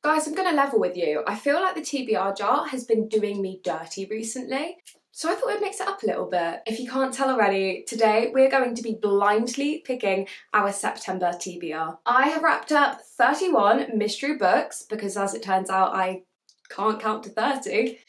Guys, I'm gonna level with you. I feel like the TBR jar has been doing me dirty recently. So I thought I'd mix it up a little bit. If you can't tell already, today we're going to be blindly picking our September TBR. I have wrapped up 31 mystery books because, as it turns out, I can't count to 30.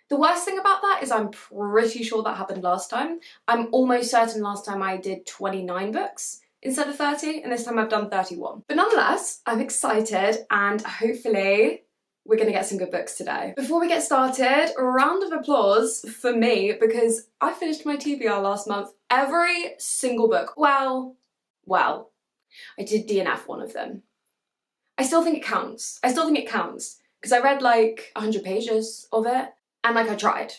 The worst thing about that is I'm pretty sure that happened last time. I'm almost certain last time I did 29 books instead of 30, and this time I've done 31. But nonetheless, I'm excited and hopefully we're gonna get some good books today. Before we get started, a round of applause for me because I finished my TBR last month. Every single book. Well, I did DNF one of them. I still think it counts. Because I read like 100 pages of it and like I tried.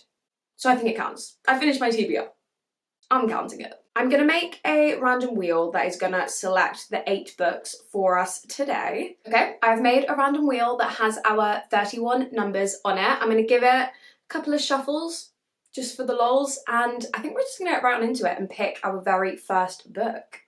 So I think it counts. I finished my TBR. I'm counting it. I'm gonna make a random wheel that is gonna select the 8 books for us today. Okay, I've made a random wheel that has our 31 numbers on it. I'm gonna give it a couple of shuffles just for the lols, and I think we're just gonna get right on into it and pick our very first book.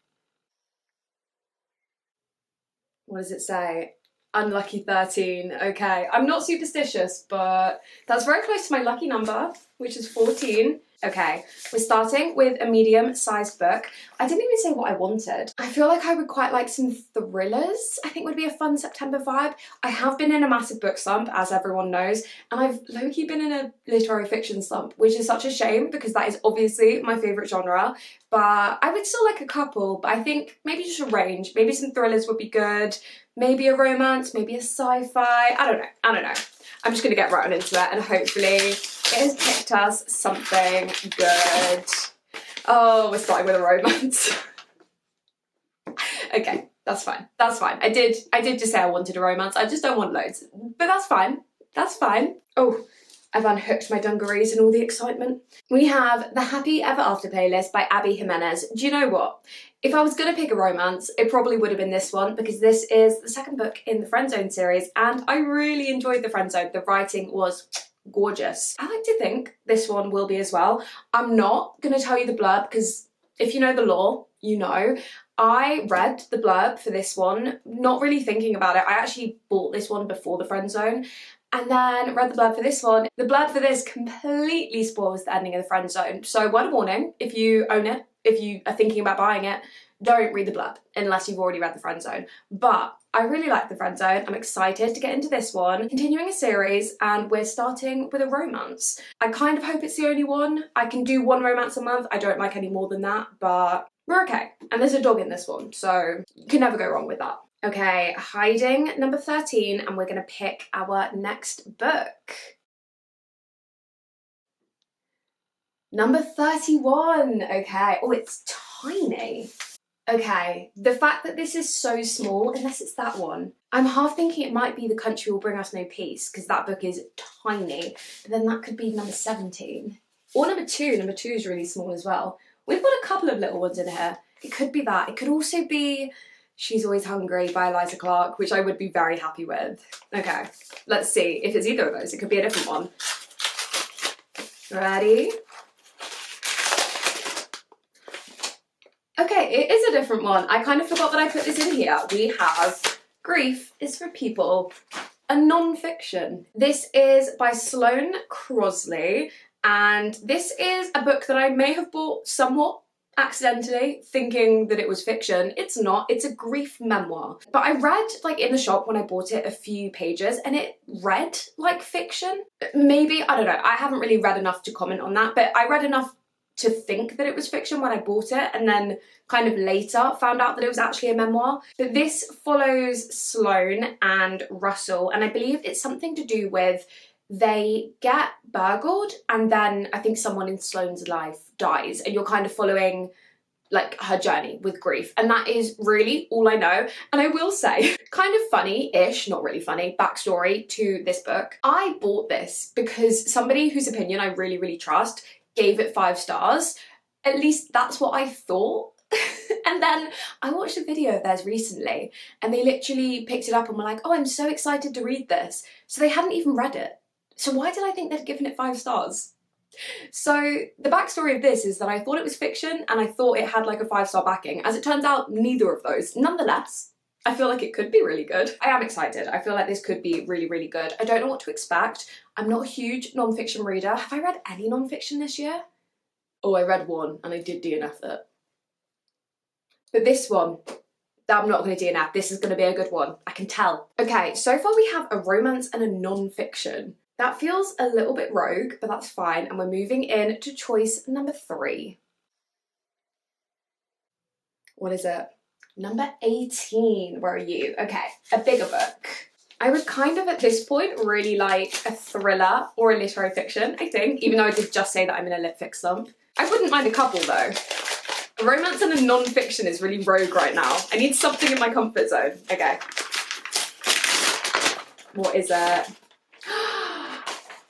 What does it say? Unlucky 13. Okay, I'm not superstitious, but that's very close to my lucky number, which is 14. Okay, we're starting with a medium-sized book. I didn't even say what I wanted. I feel like I would quite like some thrillers. I think would be a fun September vibe. I have been in a massive book slump, as everyone knows, and I've low-key been in a literary fiction slump, which is such a shame because that is obviously my favourite genre, but I would still like a couple, but I think maybe just a range. Maybe some thrillers would be good, maybe a romance, maybe a sci-fi, I don't know. I'm just gonna get right on into it and hopefully it has picked us something good. Oh, we're starting with a romance. Okay, that's fine. I did just say I wanted a romance. I just don't want loads, but that's fine. Oh, I've unhooked my dungarees in all the excitement. We have The Happy Ever After playlist by Abby Jimenez. Do you know what? If I was gonna pick a romance, it probably would have been this one because this is the second book in the Friendzone series and I really enjoyed the Friendzone. The writing was gorgeous. I like to think this one will be as well. I'm not gonna tell you the blurb because if you know the lore, you know. I read the blurb for this one, not really thinking about it. I actually bought this one before the Friendzone and then read the blurb for this one. The blurb for this completely spoils the ending of the Friendzone. So word of warning, if you own it, if you are thinking about buying it, don't read the blurb unless you've already read the Friendzone. But I really like the Friendzone. I'm excited to get into this one. Continuing a series and we're starting with a romance. I kind of hope it's the only one. I can do one romance a month. I don't like any more than that, but we're okay. And there's a dog in this one, so you can never go wrong with that. Okay, Hiding number 13, and we're gonna pick our next book. Number 31, okay. Oh, it's tiny. Okay, the fact that this is so small, unless it's that one, I'm half thinking it might be The Country Will Bring Us No Peace, because that book is tiny, but then that could be number 17. Or number 2 is really small as well. We've got a couple of little ones in here. It could be that. It could also be She's Always Hungry by Eliza Clark, which I would be very happy with. Okay, let's see if it's either of those. It could be a different one. Ready? Okay, it is a different one. I kind of forgot that I put this in here. We have Grief is for People, a non-fiction. This is by Sloane Crosley, and this is a book that I may have bought somewhat accidentally, thinking that it was fiction. It's not, it's a grief memoir. But I read, like in the shop when I bought it, a few pages and it read like fiction. Maybe, I don't know, I haven't really read enough to comment on that, but I read enough to think that it was fiction when I bought it and then kind of later found out that it was actually a memoir. But this follows Sloane and Russell, and I believe it's something to do with they get burgled and then I think someone in Sloane's life dies and you're kind of following like her journey with grief, and that is really all I know. And I will say, kind of funny-ish, not really funny, backstory to this book. I bought this because somebody whose opinion I really trust gave it 5 stars. At least that's what I thought. And then I watched a video of theirs recently and they literally picked it up and were like, oh, I'm so excited to read this. So they hadn't even read it. So why did I think they'd given it 5 stars? So the backstory of this is that I thought it was fiction and I thought it had like a 5-star backing. As it turns out, neither of those. Nonetheless, I feel like it could be really good. I am excited. I feel like this could be really, really good. I don't know what to expect. I'm not a huge non-fiction reader. Have I read any non-fiction this year? Oh, I read one and I did DNF it. But this one, I'm not going to DNF. This is going to be a good one. I can tell. Okay, so far we have a romance and a non-fiction. That feels a little bit rogue, but that's fine. And we're moving in to choice number 3. What is it? Number 18. Where are you? Okay, a bigger book. I would kind of at this point really like a thriller or a literary fiction, I think, even though I did just say that I'm in a lit fic slump. I wouldn't mind a couple though. A romance and a non-fiction is really rogue right now. I need something in my comfort zone. Okay. What is it?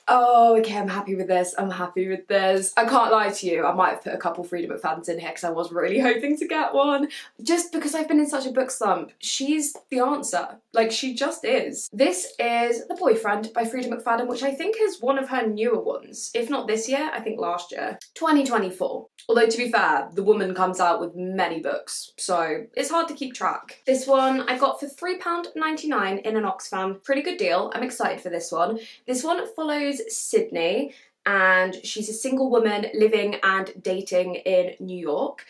Oh, okay, I'm happy with this. I'm happy with this. I can't lie to you, I might have put a couple Freida McFaddens in here because I was really hoping to get one. Just because I've been in such a book slump. She's the answer. Like, she just is. This is The Boyfriend by Freida McFadden, which I think is one of her newer ones. If not this year, I think last year. 2024. Although, to be fair, the woman comes out with many books, so it's hard to keep track. This one I got for £3.99 in an Oxfam. Pretty good deal. I'm excited for this one. This one follows Sydney, and she's a single woman living and dating in New York.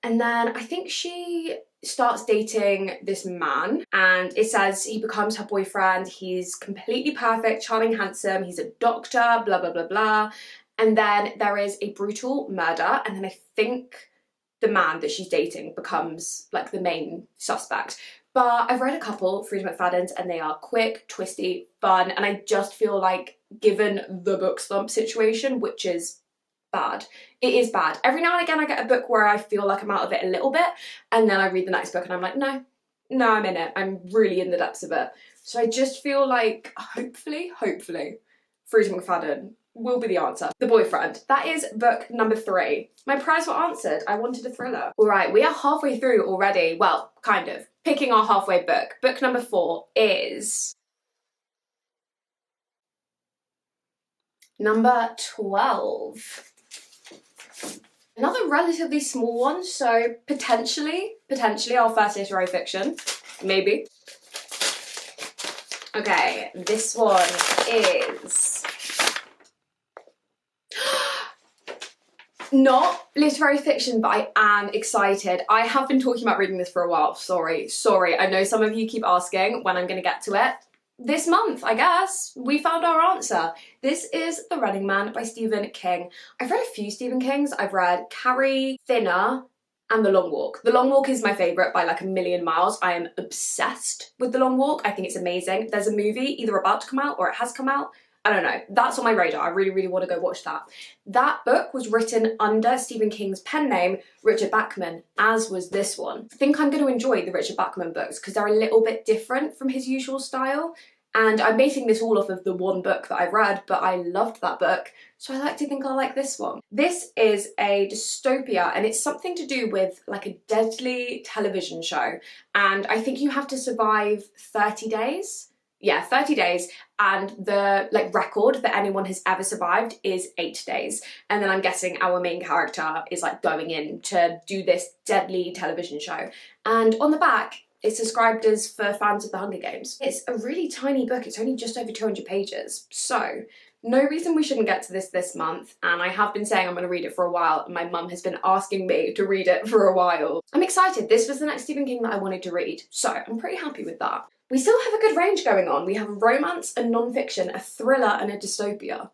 And then I think she starts dating this man, and it says he becomes her boyfriend. He's completely perfect, charming, handsome. He's a doctor, blah, blah, blah, blah. And then there is a brutal murder, and then I think the man that she's dating becomes like the main suspect. But I've read a couple Freida McFaddens and they are quick, twisty, fun, and I just feel like, given the book slump situation, which is bad, it is bad. Every now and again I get a book where I feel like I'm out of it a little bit, and then I read the next book and I'm like, no, I'm in it. I'm really in the depths of it. So I just feel like, hopefully, Freida McFadden will be the answer. The Boyfriend. That is book number 3. My prayers were answered. I wanted a thriller. All right, we are halfway through already. Well, kind of. Picking our halfway book. Book number 4 is number 12. Another relatively small one, so potentially our first literary fiction. Maybe. Okay, this one is not literary fiction, but I am excited. I have been talking about reading this for a while. Sorry. I know some of you keep asking when I'm going to get to it. This month, I guess, we found our answer. This is The Running Man by Stephen King. I've read a few Stephen Kings. I've read Carrie, Thinner, and The Long Walk. The Long Walk is my favourite by like a million miles. I am obsessed with The Long Walk. I think it's amazing. There's a movie either about to come out or it has come out. I don't know. That's on my radar. I really, really want to go watch that. That book was written under Stephen King's pen name, Richard Bachman, as was this one. I think I'm going to enjoy the Richard Bachman books because they're a little bit different from his usual style. And I'm basing this all off of the one book that I've read, but I loved that book, so I like to think I'll like this one. This is a dystopia, and it's something to do with like a deadly television show. And I think you have to survive 30 days. Yeah, 30 days, and the like record that anyone has ever survived is 8 days. And then I'm guessing our main character is like going in to do this deadly television show. And on the back, it's described as for fans of the Hunger Games. It's a really tiny book. It's only just over 200 pages. So no reason we shouldn't get to this month. And I have been saying I'm going to read it for a while. And my mum has been asking me to read it for a while. I'm excited. This was the next Stephen King that I wanted to read. So I'm pretty happy with that. We still have a good range going on. We have a romance, a non-fiction, a thriller, and a dystopia.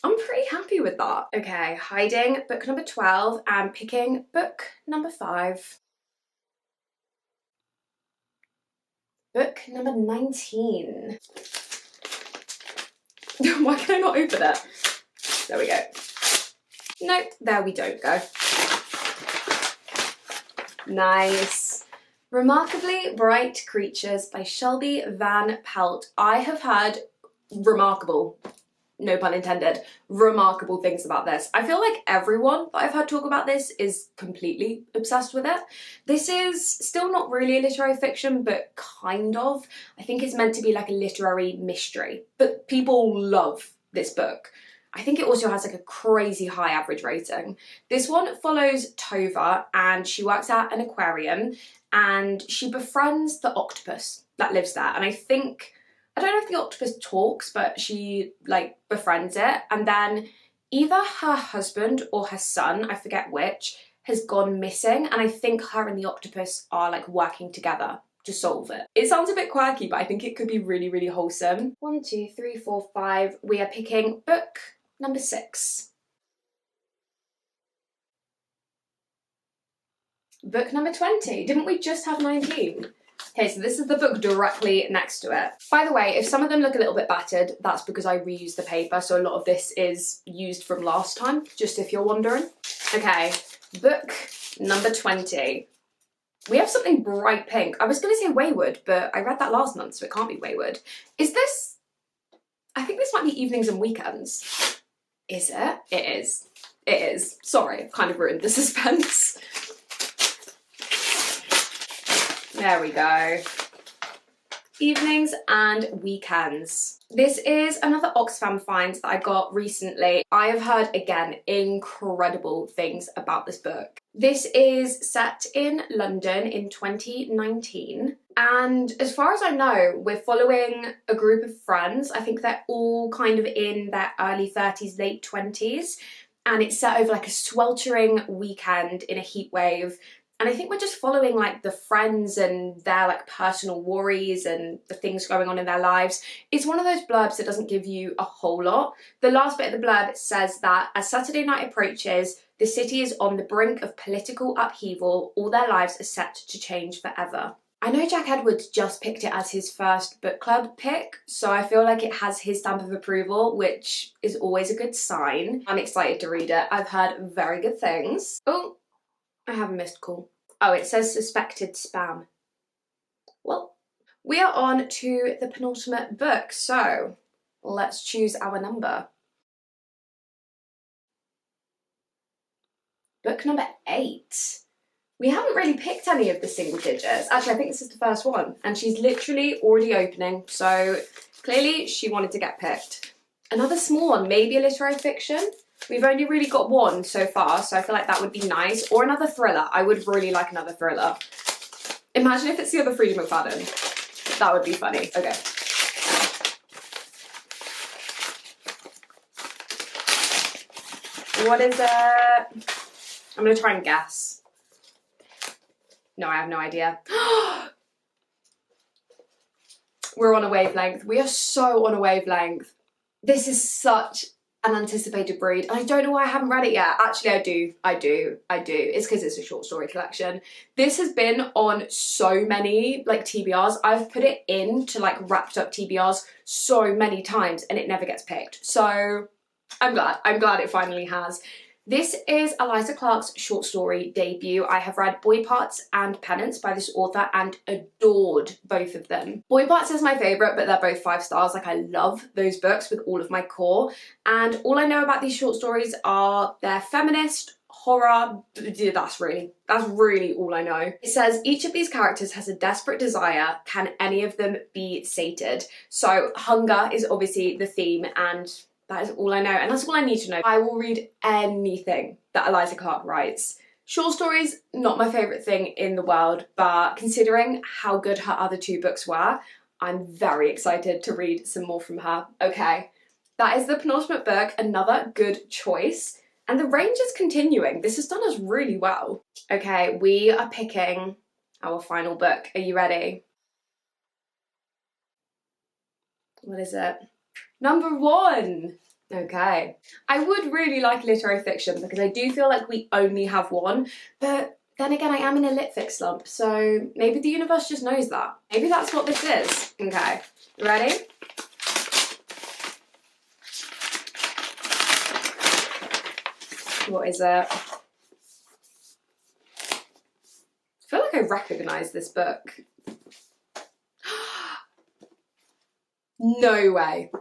I'm pretty happy with that. Okay, hiding book number 12 and picking book number 5. Book number 19. Why can I not open it? There we go. Nope, there we don't go. Nice. Remarkably Bright Creatures by Shelby Van Pelt. I have heard remarkable, no pun intended, remarkable things about this. I feel like everyone that I've heard talk about this is completely obsessed with it. This is still not really a literary fiction, but kind of. I think it's meant to be like a literary mystery, but people love this book. I think it also has like a crazy high average rating. This one follows Tova, and she works at an aquarium and she befriends the octopus that lives there. And I don't know if the octopus talks, but she like befriends it. And then either her husband or her son, I forget which, has gone missing. And I think her and the octopus are like working together to solve it. It sounds a bit quirky, but I think it could be really, really wholesome. 1, 2, 3, 4, 5. We are picking book number 6. Book number 20. Didn't we just have 19? Okay, so this is the book directly next to it. By the way, if some of them look a little bit battered, that's because I reused the paper, so a lot of this is used from last time, just if you're wondering. Okay, book number 20. We have something bright pink. I was going to say Wayward, but I read that last month, so it can't be Wayward. Is this... I think this might be Evenings and Weekends. Is it? It is. It is. Sorry, I've kind of ruined the suspense. There we go. Evenings and Weekends. This is another Oxfam find that I got recently. I have heard, again, incredible things about this book. This is set in London in 2019. And as far as I know, we're following a group of friends. I think they're all kind of in their early 30s, late 20s. And it's set over like a sweltering weekend in a heat wave. And I think we're just following like the friends and their like personal worries and the things going on in their lives. It's one of those blurbs that doesn't give you a whole lot. The last bit of the blurb says that as Saturday night approaches, the city is on the brink of political upheaval. All their lives are set to change forever. I know Jack Edwards just picked it as his first book club pick, so I feel like it has his stamp of approval, which is always a good sign. I'm excited to read it. I've heard very good things. Oh, I have a missed call. Oh, it says suspected spam. Well, we are on to the penultimate book, so let's choose our number. Book number 8. We haven't really picked any of the single digits. Actually, I think this is the first one, and she's literally already opening, so clearly she wanted to get picked. Another small one, maybe a literary fiction. We've only really got one so far, so I feel like that would be nice. Or another thriller. I would really like another thriller. Imagine if it's the other Freida McFadden. That would be funny. Okay. What is it? I'm going to try and guess. No, I have no idea. We're on a wavelength. We are so on a wavelength. This is such an anticipated read. And I don't know why I haven't read it yet. Actually, I do. It's because it's a short story collection. This has been on so many like TBRs. I've put it into like wrapped up TBRs so many times and it never gets picked. So I'm glad it finally has. This is Eliza Clark's short story debut. I have read Boy Parts and Penance by this author and adored both of them. Boy Parts is my favourite, but they're both 5 stars. Like, I love those books with all of my core. And all I know about these short stories are they're feminist, horror, that's really all I know. It says, each of these characters has a desperate desire. Can any of them be sated? So hunger is obviously the theme, and that is all I know, and that's all I need to know. I will read anything that Eliza Clark writes. Short stories, not my favourite thing in the world, but considering how good her other 2 books were, I'm very excited to read some more from her. Okay, that is the penultimate book, another good choice. And the range is continuing. This has done us really well. Okay, we are picking our final book. Are you ready? What is it? Number 1. Okay. I would really like literary fiction because I do feel like we only have one, but then again I am in a lit fic slump, so maybe the universe just knows that. Maybe that's what this is. Okay, ready? What is it? I feel like I recognise this book. No way.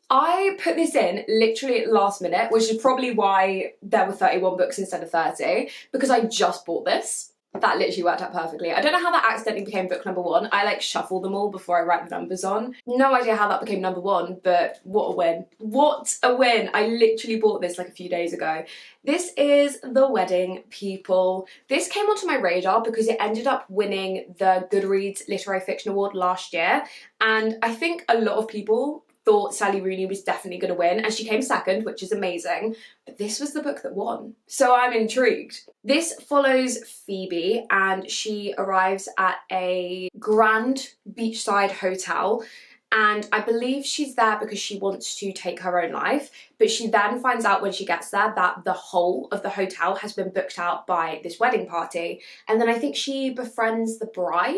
I put this in literally at the last minute, which is probably why there were 31 books instead of 30, because I just bought this. That literally worked out perfectly. I don't know how that accidentally became book number 1. I like shuffle them all before I write the numbers on. No idea how that became number 1, but what a win. What a win. I literally bought this like a few days ago. This is The Wedding People. This came onto my radar because it ended up winning the Goodreads Literary Fiction Award last year. And I think a lot of people thought Sally Rooney was definitely going to win, and she came second, which is amazing, but this was the book that won. So I'm intrigued. This follows Phoebe, and she arrives at a grand beachside hotel, and I believe she's there because she wants to take her own life, but she then finds out when she gets there that the whole of the hotel has been booked out by this wedding party, and then I think she befriends the bride,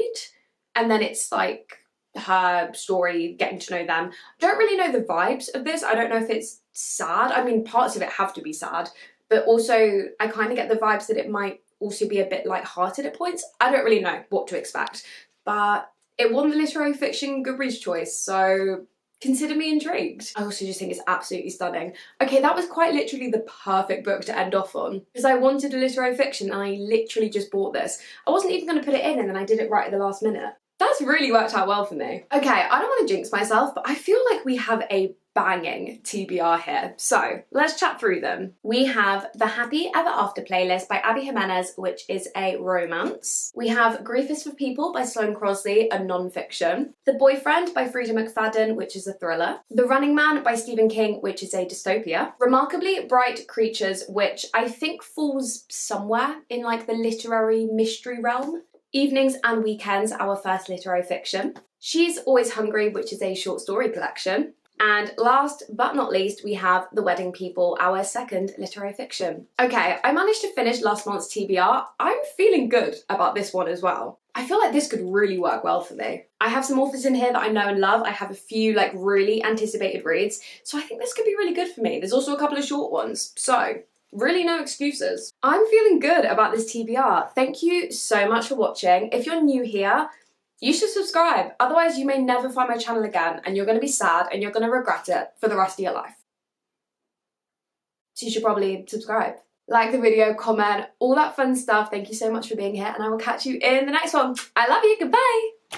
and then it's like her story, getting to know them. I don't really know the vibes of this. I don't know if it's sad. I mean, parts of it have to be sad, but also I kind of get the vibes that it might also be a bit light-hearted at points. I don't really know what to expect, but it won the literary fiction Goodreads choice, so consider me intrigued. I also just think it's absolutely stunning. Okay, that was quite literally the perfect book to end off on, because I wanted a literary fiction and I literally just bought this. I wasn't even going to put it in, and then I did it right at the last minute. That's really worked out well for me. Okay, I don't want to jinx myself, but I feel like we have a banging TBR here. So let's chat through them. We have the Happy Ever After playlist by Abby Jimenez, which is a romance. We have Grief is for People by Sloane Crosley, a non-fiction. The Boyfriend by Freida McFadden, which is a thriller. The Running Man by Stephen King, which is a dystopia. Remarkably Bright Creatures, which I think falls somewhere in like the literary mystery realm. Evenings and Weekends, our first literary fiction. She's Always Hungry, which is a short story collection. And last but not least, we have The Wedding People, our second literary fiction. Okay, I managed to finish last month's TBR. I'm feeling good about this one as well. I feel like this could really work well for me. I have some authors in here that I know and love. I have a few like really anticipated reads, so I think this could be really good for me. There's also a couple of short ones, so really no excuses. I'm feeling good about this TBR. Thank you so much for watching. If you're new here, you should subscribe. Otherwise you may never find my channel again and you're going to be sad and you're going to regret it for the rest of your life. So you should probably subscribe. Like the video, comment, all that fun stuff. Thank you so much for being here and I will catch you in the next one. I love you. Goodbye.